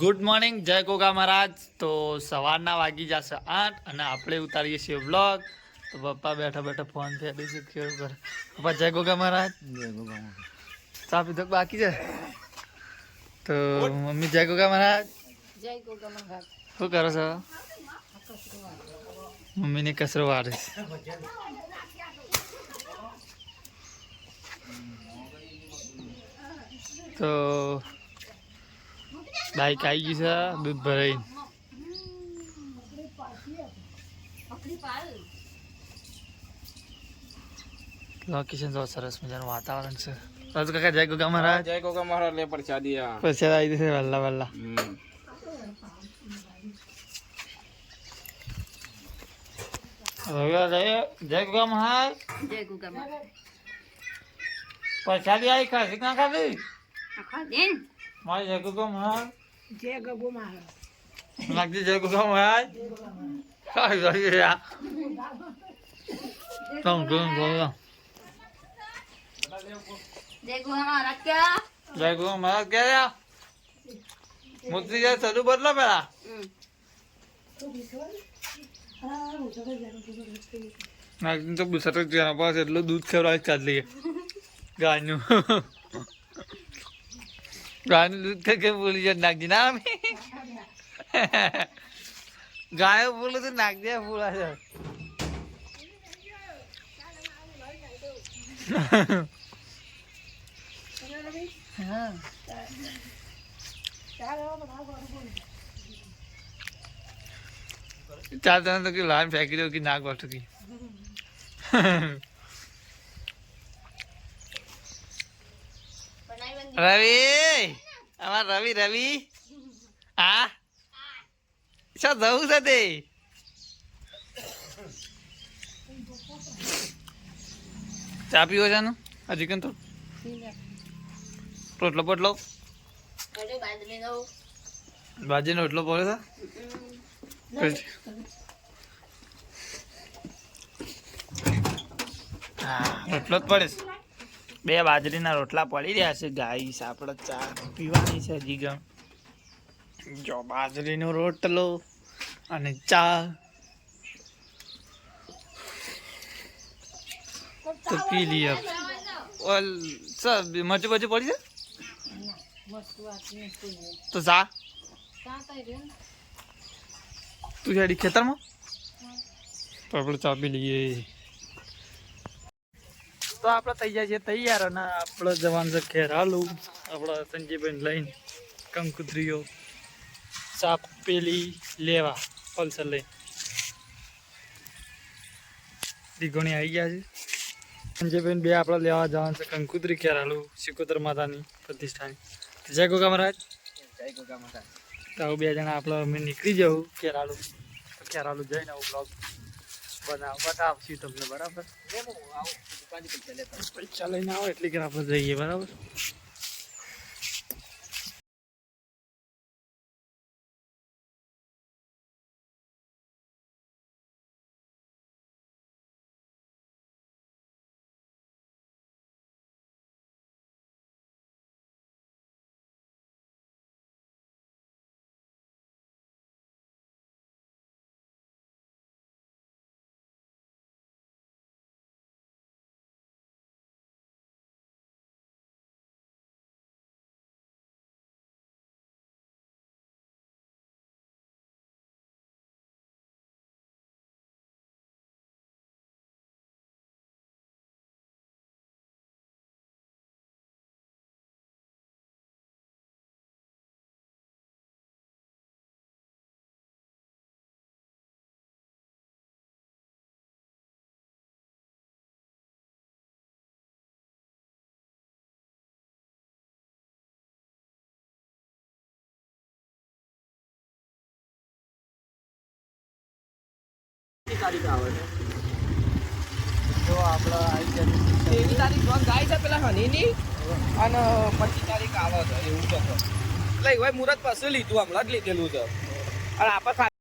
Good morning જય ગોગા મહારાજ. તો સવારના વાગી જશે 8 અને આપણે ઉતારીએ છીએ વ્લોગ. તો પપ્પા બેઠા બેઠા ફોન ફેરી છે કેવું કરે. પપ્પા જય ગોગા મહારાજ. જય ગોગા મહારાજ. ચા પીધો બાકી છે તો મમ્મી જય ગોગા મહારાજ. જય ગોગા મહારાજ. શું કરો છો? મમ્મીને કચરો વાળે છે. તો બાઈક આવી ગઈ છે દૂધ ભરાઈ. લોકેશન તો સરસ મજાનું વાતાવરણ છે. રાજુ કાકા જય ગોગા મહારાજ. જય ગોગા મહારાજ. લે પ્રસાદી આ પછી આવી જશે વલ્લા વલ્લા. જય ગોગા મહારાજ. જય ગોગા મહારાજ. પ્રસાદી આવી ખાસી ના ખાધી આખા દિન મારી જય ગોગા મહારાજ. જય ગોગા મહારાજ. લાગતી જય ગોગા મહારાજ. કાઈ કરી યા તમ તમ બોલો. જય ગોગા મહારાજ ક્યાં જય ગોગા મહારાજ કે યા મૂર્તિ જાય સદુ બદલો પેલા. નાગિન તો બુસટ જ જેના પાસે એટલું દૂધ ખવડાવી કાઢ લઈએ ગાયનું. ગાયનું દૂધ કે બોલી જાય નાગજી ના ગાયો બોલું તો નાગજે બોલા છે. ચાર જણા તો કે લાઈન ફેંકી દો કે નાક વાટું કે રવિ અમાર રવિ રવિ હા શું જવું છે તે ચા પીવો છે હજી કેમ તો રોટલો પોટલો બાજીનો રોટલો પડે છે. હા રોટલો જ પડે છે. 2 બાજરીના રોટલા પડી રહ્યા છે ગાઈસ. આપણે ચા પીવાની છે હજી ગમ જો બાજરીનો રોટલો અને ચા તો પી લઈએ. ઓલ સબ મરચું બચું પડી છે તો ચા તું જાડી ખેતરમાં તો આપણે ચા પી લઈએ. તો આપણે થઈ જાય છે તૈયાર અને આપણે જવાનું છે ખેરાલુ. આપણા સંજયભાઈ લઈને કંકુત્રીઓ ચા પેલી લેવા હોલસેલ લઈને દીઘોણી આવી ગયા છે. સંજયભાઈ બે આપણે લેવા જવાનું છે કંકુત્રી ખેરાલુ સિકોતર માતાની પ્રતિષ્ઠાની. જય ગોગા મહારાજ. જય ગોગા મહારાજ. તો 2 જણા આપણે અમે નીકળી જવું ખેરાલુ. ખેરાલુ જઈને આવું બ્લોગ બતાવશું તમને બરાબર. પૈસા લઈને આવો એટલે કે આપણે જઈએ બરાબર. તારીખ આવે છે જો આપણે આવી ગયા 23 તારીખ જોન જાય છે પેલા હનીની અને 25 તારીખ આવે છે એવું છે. એટલે હવે મુહૂર્ત પછી લીધું હમણાં જ લીધેલું છે અને આપણે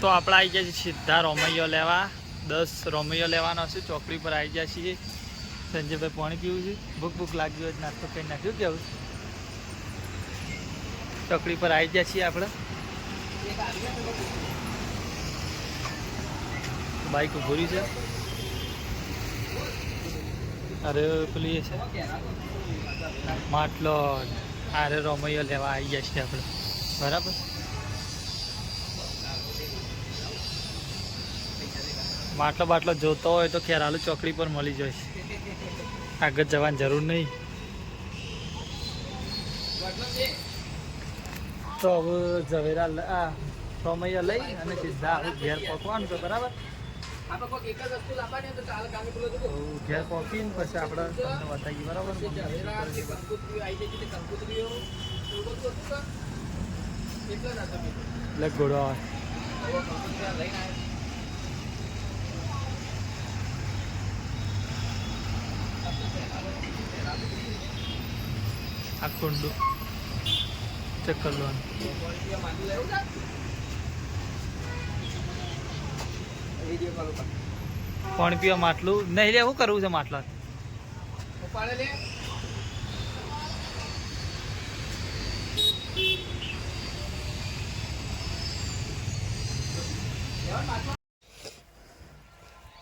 તો આપણે આવી ગયા છીએ સીધા રોમૈયો લેવા 10 રોમૈયો લેવાનો છે ચોકડી પર આવી ગયા છીએ સંજયભાઈ પાણી પીવું છે ભૂખ લાગ્યું હોય નાસ્તો કરી નાખ્યું કેવું ચોકડી પર આવી ગયા છીએ આપણે બાઈક ઉભરી છે અરે પેલી છે માટલો અરે રોમૈયો લેવા આવી ગયા છીએ આપણે બરાબર માટલો બાટલો જોતો હોય તો ખેરાલુ ચોકડી પર મળી જશે આગળ જવાની જરૂર નહીં તો હવે ઝવેરા રોમૈયા લઈ અને સીધા હવે ઘેર પકવાનું છે બરાબર ઘેર પકીને પછી આપણે તમને બતાવીએ બરાબર એટલે ઘોડો આવે આ કુંડું ચક્કર લોન પાણી પીવા માટલું નહીં લે શું કરવું છે માટલા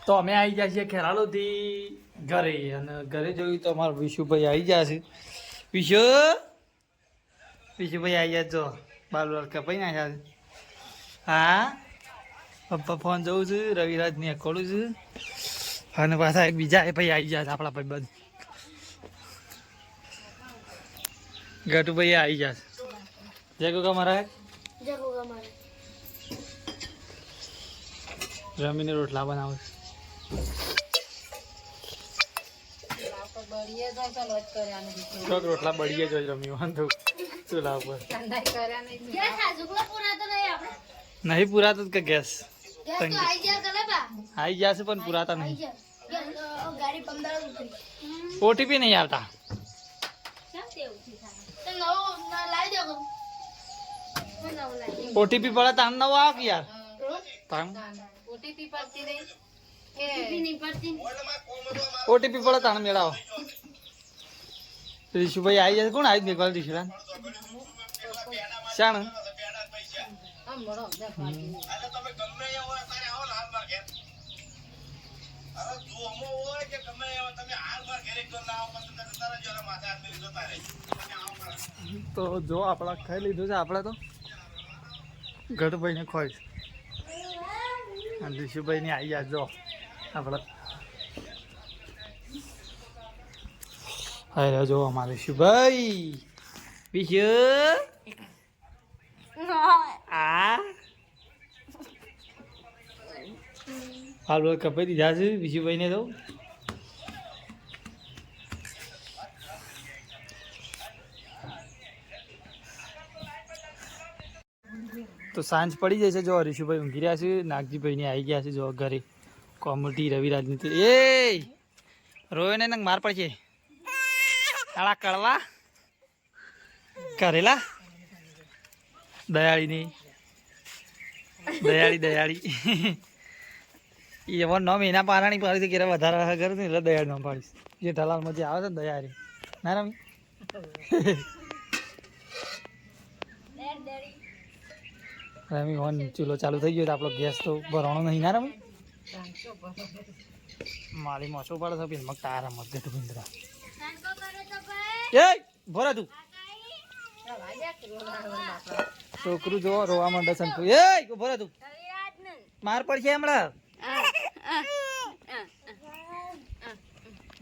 તો અમે આવી ગયા છીએ ખેરાલુથી ઘરે અને ઘરે જોયું તો અમારા વિશુભાઈ આવી ગયા છે વિશુભાઈ આવી ગયા જો બાલ કપાઈ નાખ્યા છે હા પપ્પા ફોન જોઉં છું રવિરાજ ને ખોલું છું અને પાછા એક બીજા ભાઈ આવી ગયા છે આપણા ભાઈ બધું ગટુભાઈ આવી ગયા છે જય ગોગા મહારાજ રમીને રોટલા બનાવે છે રોટલા બળીએ જ રમી વાંધો ચૂલા ઉપર નહીં પુરાતો કે ગેસ આવી ગયા છે પણ પુરાતા નહીં ઓટીપી નહીં આવતા ઓટીપી પડે તાન નવો આવ કે યાર ઓટીપી પડે તાન મેળાવો રિશુભાઈ આવી જશે કોણ આવી મેઘવાલ રિશુરાન શાણ તો જો આપણા ખાઈ લીધું છે આપણે તો ગઢભાઈ ને ખોઈશ અને રિશુભાઈ ને આવી ગયા જો આપણે હા જો અમારે રિશુભાઈ વિશુ આ હાલ કપાઈ દીધા છે વિશુભાઈ ને તો સાંજ પડી જાય છે જો હરીશુભાઈ ઊંઘી રહ્યા છે નાગજીભાઈ ને આવી ગયા છે જો ઘરે કોમેડી રવિરાજની એ રોયો ને માર પડશે કાળા કળવા કરેલા દયાળીની દયાળી એવો 9 મહિના પારાણી પાડી કે વધારે કરું ને એટલે દયાળી નામ પાડીશ જે ઢલાલમાં જે આવે છે ને દયાળી ના રમી રમી હોન ચૂલો ચાલુ થઈ ગયો આપણો ગેસ તો ભરવાનો નહીં ના રમી મારી મોસો પડે છે મગ તારા મગ ગટ ભીંદરા એ ભરા તું છોકરું જો રોવા માંડે છે એ ભરા તું માર પડશે હમણાં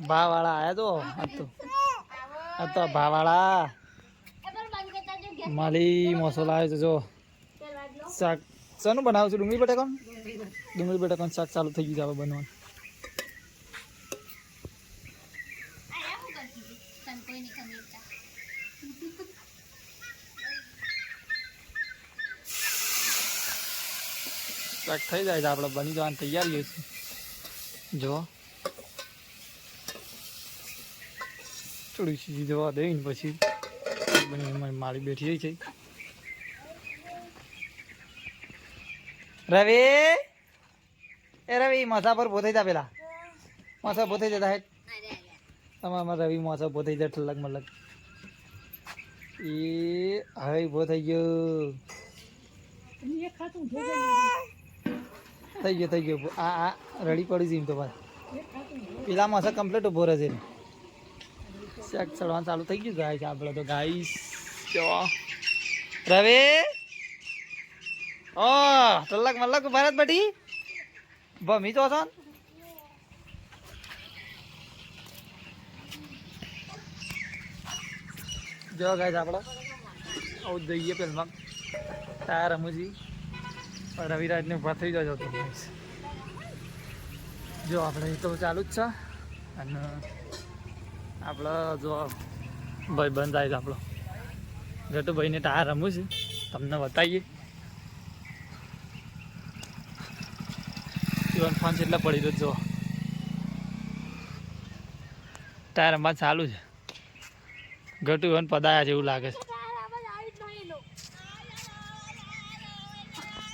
ભાવાળા આયા તો ભાવાળા માલી મસાલા આવ્યો છે જો શાક શાનું બનાવું છું ડુંગળી બટાકાનું શાક ચાલુ થઈ ગયું છે બનવાનું શાક થઈ જાય છે આપણે બની જવાની તૈયારી છે જો થોડી સીધી જવા દઈને પછી બની મારી બેઠી છે રવિ એ રવિ માથા પર પોતે જા પેલા માથા પોતે જતા હેઠ અમારા રવિ માથા પોતે જાય ઠલક મલક એ હવે ઉભો થઈ ગયો થઈ ગયો આ રડી પડી જઈને તો બસ પેલા માથા કમ્પ્લીટ ઉભો રહેશે શાક ચડવાનું ચાલુ થઈ ગયું ગાય છે આપણે તો ગાઈસ જો રવિ ઓ ઠલક મલક ભારત બટી ભમી તો છો જો ગાય આપણે આવું જઈએ પેલમાં ટાયર રમુજી રવિરાજને ઉભા થઈ જજો તો જો આપણે તો ચાલુ જ છે અને આપણે જો ભાઈ બંધ થાય છે આપણો ગટુભાઈને ટાયર રમવું છે તમને બતાવીએ ઇવન ફોન એટલા પડી રહ્યો જો ટાયર રમવા ચાલુ છે ગટુ ઇવન પદાયા છે એવું લાગે છે